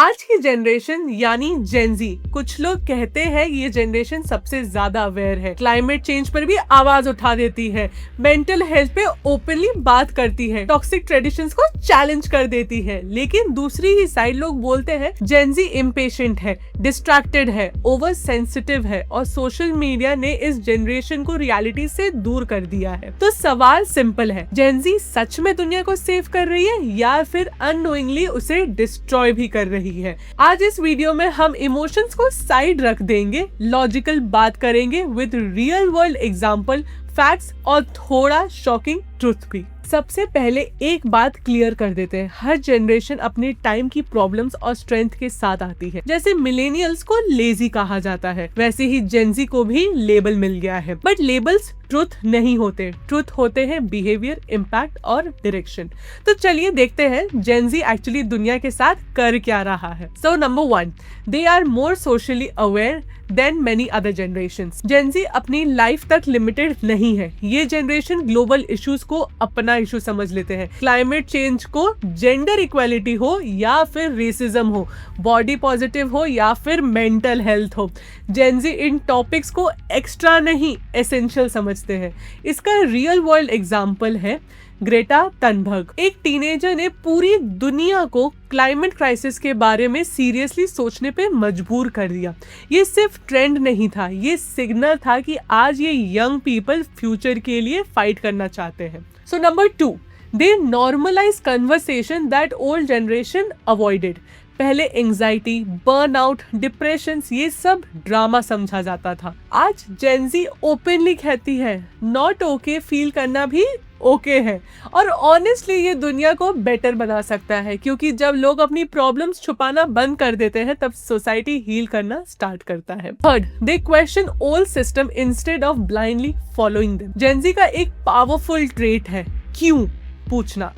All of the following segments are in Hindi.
आज की जनरेशन यानी जेनजी, कुछ लोग कहते हैं ये जनरेशन सबसे ज्यादा अवेयर है, क्लाइमेट चेंज पर भी आवाज उठा देती है, मेंटल हेल्थ पे ओपनली बात करती है, टॉक्सिक ट्रेडिशंस को चैलेंज कर देती है। लेकिन दूसरी ही साइड लोग बोलते हैं जेनजी इम्पेशेंट है, डिस्ट्रैक्टेड है, ओवर सेंसिटिव है और सोशल मीडिया ने इस जनरेशन को रियलिटी से दूर कर दिया है। तो सवाल सिंपल है, जेनजी सच में दुनिया को सेव कर रही है या फिर अननोइंगली उसे डिस्ट्रॉय भी कर रही है? आज इस वीडियो में हम इमोशंस को साइड रख देंगे, लॉजिकल बात करेंगे with real world example, facts और थोड़ा शॉकिंग ट्रुथ भी। सबसे पहले एक बात क्लियर कर देते हैं, हर जनरेशन अपने टाइम की प्रॉब्लम्स और स्ट्रेंथ के साथ आती है। जैसे मिलेनियल्स को लेजी कहा जाता है, वैसे ही जेनजी को भी लेबल मिल गया है। बट लेबल्स ट्रुथ नहीं होते, ट्रुथ होते हैं बिहेवियर, इम्पैक्ट और डायरेक्शन। तो चलिए देखते हैं जेनजी एक्चुअली दुनिया के साथ कर क्या रहा है। So number 1, they are more socially aware than many other generations. Gen Z अपनी लाइफ तक लिमिटेड नहीं है, ये जनरेशन ग्लोबल इश्यूज को अपना इशू समझ लेते हैं। क्लाइमेट चेंज को जेंडर इक्वालिटी हो या फिर रेसिज्म हो, बॉडी पॉजिटिव हो या फिर मेंटल हेल्थ हो, जेनजी इन टॉपिक्स को एक्स्ट्रा नहीं एसेंशियल समझते हैं। इसका रियल वर्ल्ड एग्जाम्पल है ग्रेटा थनबर्ग। एक टीनेजर ने पूरी दुनिया को क्लाइमेट क्राइसिस के बारे में सीरियसली सोचने पे मजबूर कर दिया। ये सिर्फ ट्रेंड नहीं था, ये सिग्नल था कि आज ये यंग पीपल फ्यूचर के लिए फाइट करना चाहते हैं। So number 2, they normalise conversation that old generation avoided. पहले एंजाइटी, बर्नआउट, डिप्रेशन ये सब ड्रामा समझा जाता था। आज जेनजी ओपनली कहती है नॉट ओके फील करना भी ओके है। और ऑनेस्टली ये दुनिया को बेटर बना सकता है, क्योंकि जब लोग अपनी प्रॉब्लम्स छुपाना बंद कर देते हैं तब सोसाइटी हील करना स्टार्ट करता है। Third, they question old system instead of blindly following them. Gen Z का एक पावरफुल ट्रेट है क्यों पूछना।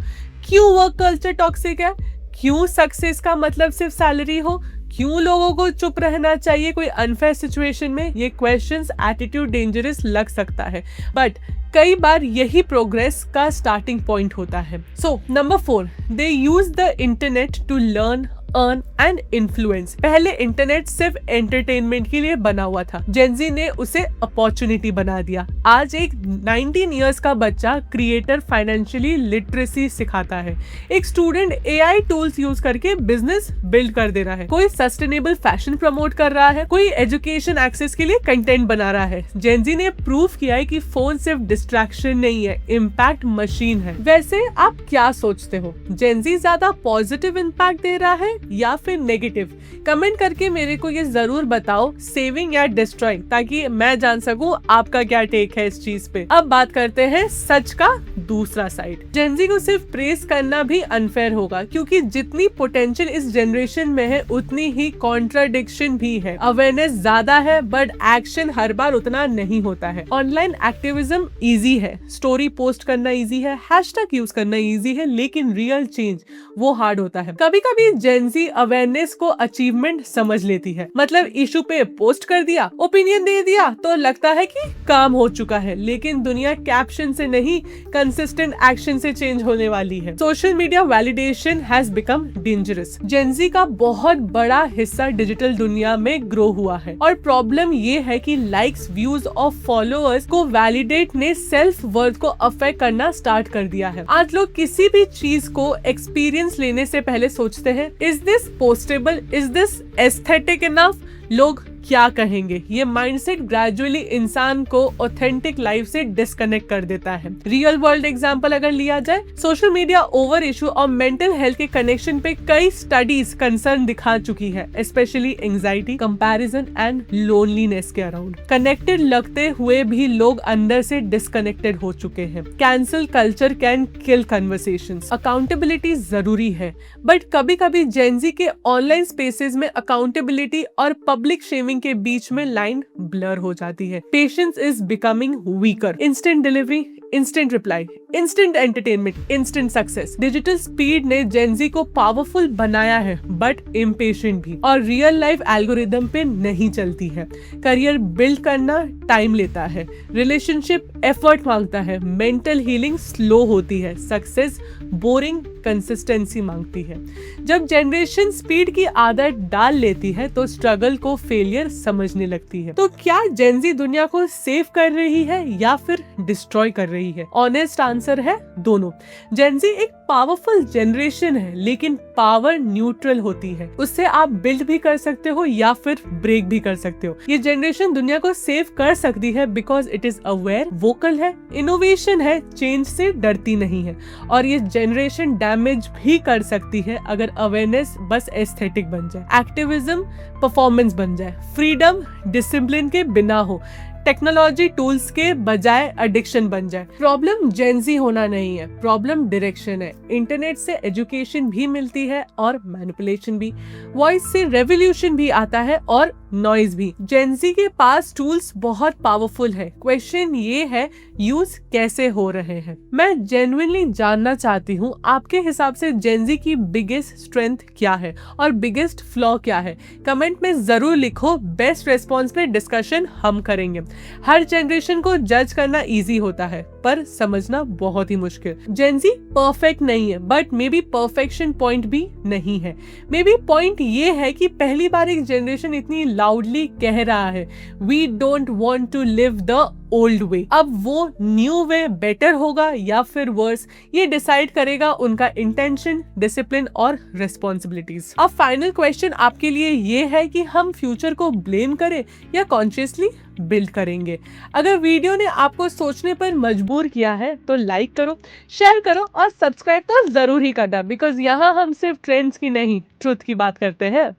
क्यों वर्क कल्चर टॉक्सिक है? क्यों सक्सेस का मतलब सिर्फ सैलरी हो? क्यों लोगों को चुप रहना चाहिए कोई अनफेयर सिचुएशन में? ये क्वेश्चंस एटीट्यूड डेंजरस लग सकता है, बट कई बार यही प्रोग्रेस का स्टार्टिंग पॉइंट होता है। So number 4, they use the internet to learn, earn and influence. पहले इंटरनेट सिर्फ एंटरटेनमेंट के लिए बना हुआ था, जेनजी ने उसे अपॉर्चुनिटी बना दिया। आज एक 19 इयर्स का बच्चा क्रिएटर फाइनेंशियली लिटरेसी सिखाता है, एक स्टूडेंट एआई टूल्स यूज करके बिजनेस बिल्ड कर दे रहा है, कोई सस्टेनेबल फैशन प्रमोट कर रहा है, कोई एजुकेशन एक्सेस के लिए कंटेंट बना रहा है। जेनजी ने प्रूव किया है कि फोन सिर्फ डिस्ट्रैक्शन नहीं है, इम्पैक्ट मशीन है। वैसे आप क्या सोचते हो, जेनजी ज्यादा पॉजिटिव इम्पैक्ट दे रहा है या फिर नेगेटिव? कमेंट करके मेरे को ये जरूर बताओ, सेविंग या डिस्ट्रॉइंग, ताकि मैं जान सकूं आपका क्या टेक है इस चीज पे। अब बात करते हैं सच का दूसरा साइड। जेनजी को सिर्फ प्रेस करना भी अनफेयर होगा, क्योंकि जितनी पोटेंशियल इस जनरेशन में है उतनी ही कॉन्ट्राडिक्शन भी है। अवेयरनेस ज्यादा है बट एक्शन हर बार उतना नहीं होता है। ऑनलाइन एक्टिविज्म इजी है, स्टोरी पोस्ट करना इजी है, हैशटैग यूज करना इजी है, लेकिन रियल चेंज वो हार्ड होता है। कभी कभी जेनजी अवेयरनेस को अचीवमेंट समझ लेती है, मतलब इशू पे पोस्ट कर दिया, ओपिनियन दे दिया तो लगता है कि काम हो चुका है, लेकिन दुनिया कैप्शन से नहीं कंसिस्टेंट एक्शन से चेंज होने वाली है। Social media validation has become dangerous. Gen Z का बहुत बड़ा हिस्सा डिजिटल दुनिया में ग्रो हुआ है और प्रॉब्लम ये है कि लाइक्स, व्यूज और फॉलोअर्स को वैलिडेट ने सेल्फ वर्थ को अफेक्ट करना स्टार्ट कर दिया है। आज लोग किसी भी चीज को एक्सपीरियंस लेने से पहले सोचते हैं, is this postable, is this aesthetic enough, लोग क्या कहेंगे? ये माइंडसेट ग्रेजुअली इंसान को ऑथेंटिक लाइफ से डिस्कनेक्ट कर देता है। रियल वर्ल्ड एग्जांपल अगर लिया जाए, सोशल मीडिया ओवर इशू और मेंटल हेल्थ के कनेक्शन पे कई स्टडीज कंसर्न दिखा चुकी है, specially anxiety, comparison and loneliness के अराउंड। कनेक्टेड लगते हुए भी लोग अंदर से डिस्कनेक्टेड हो चुके हैं। Cancel culture can kill conversations. Accountability जरूरी है, बट कभी कभी जेनजी के ऑनलाइन स्पेसेस में अकाउंटेबिलिटी और पब्लिक शेमिंग के बीच में लाइन ब्लर हो जाती है। Patience is becoming weaker. Instant delivery, instant reply, instant entertainment, instant success. Digital speed ने जेनजी को पावरफुल बनाया है बट इम्पेशेंट भी, और रियल लाइफ एल्गोरिदम पे नहीं चलती है। करियर बिल्ड करना टाइम लेता है, रिलेशनशिप एफर्ट मांगता है, मेंटल हीलिंग स्लो होती है, सक्सेस बोरिंग कंसिस्टेंसी मांगती है। जब जनरेशन स्पीड की आदत डाल लेती है तो स्ट्रगल को फेलियर समझने लगती है। तो क्या जेनजी दुनिया को सेव कर रही है या फिर डिस्ट्रॉय कर रही है? ऑनेस्ट आंसर है दोनों। जेनजी एक पावरफुल जनरेशन है लेकिन पावर न्यूट्रल होती है, उससे आप बिल्ड भी कर सकते हो या फिर ब्रेक भी कर सकते हो। ये जनरेशन दुनिया को सेव कर सकती है because it is aware, vocal है, इनोवेशन है, चेंज से डरती नहीं है। और ये जनरेशन डैमेज भी कर सकती है अगर अवेयरनेस बस एस्थेटिक बन जाए, एक्टिविज्म परफॉर्मेंस बन जाए, फ्रीडम डिसिप्लिन के बिना हो, टेक्नोलॉजी टूल्स के बजाय एडिक्शन बन जाए। प्रॉब्लम जेनजी होना नहीं है, प्रॉब्लम डायरेक्शन है। इंटरनेट से एजुकेशन भी मिलती है और मैनिपुलेशन भी, वॉइस से रेवोल्यूशन भी आता है और नॉइज भी। जेनजी के पास टूल्स बहुत पावरफुल है, क्वेश्चन ये है यूज कैसे हो रहे हैं। मैं जेन्युइनली जानना चाहती हूँ आपके हिसाब से जेनजी की बिगेस्ट स्ट्रेंथ क्या है और बिगेस्ट फ्लॉ क्या है। कमेंट में जरूर लिखो, बेस्ट रेस्पॉन्स पे डिस्कशन हम करेंगे। हर जनरेशन को जज करना इजी होता है पर समझना बहुत ही मुश्किल। जेनजी परफेक्ट नहीं है but may be perfection point भी नहीं है। मे बी पॉइंट ये है कि पहली बार एक जनरेशन इतनी लाउडली कह रहा है we don't want to live the old way. अब वो न्यू वे बेटर होगा या फिर वर्स, ये डिसाइड करेगा उनका इंटेंशन, डिसिप्लिन और रिस्पॉन्सिबिलिटीज। अब फाइनल क्वेश्चन आपके लिए ये है कि हम फ्यूचर को ब्लेम करें या कॉन्शियसली बिल्ड करेंगे। अगर वीडियो ने आपको सोचने पर मजबूर किया है तो लाइक करो, शेयर करो और सब्सक्राइब तो जरूर ही करना, बिकॉज यहाँ हम सिर्फ ट्रेंड्स की नहीं ट्रुथ की बात करते हैं।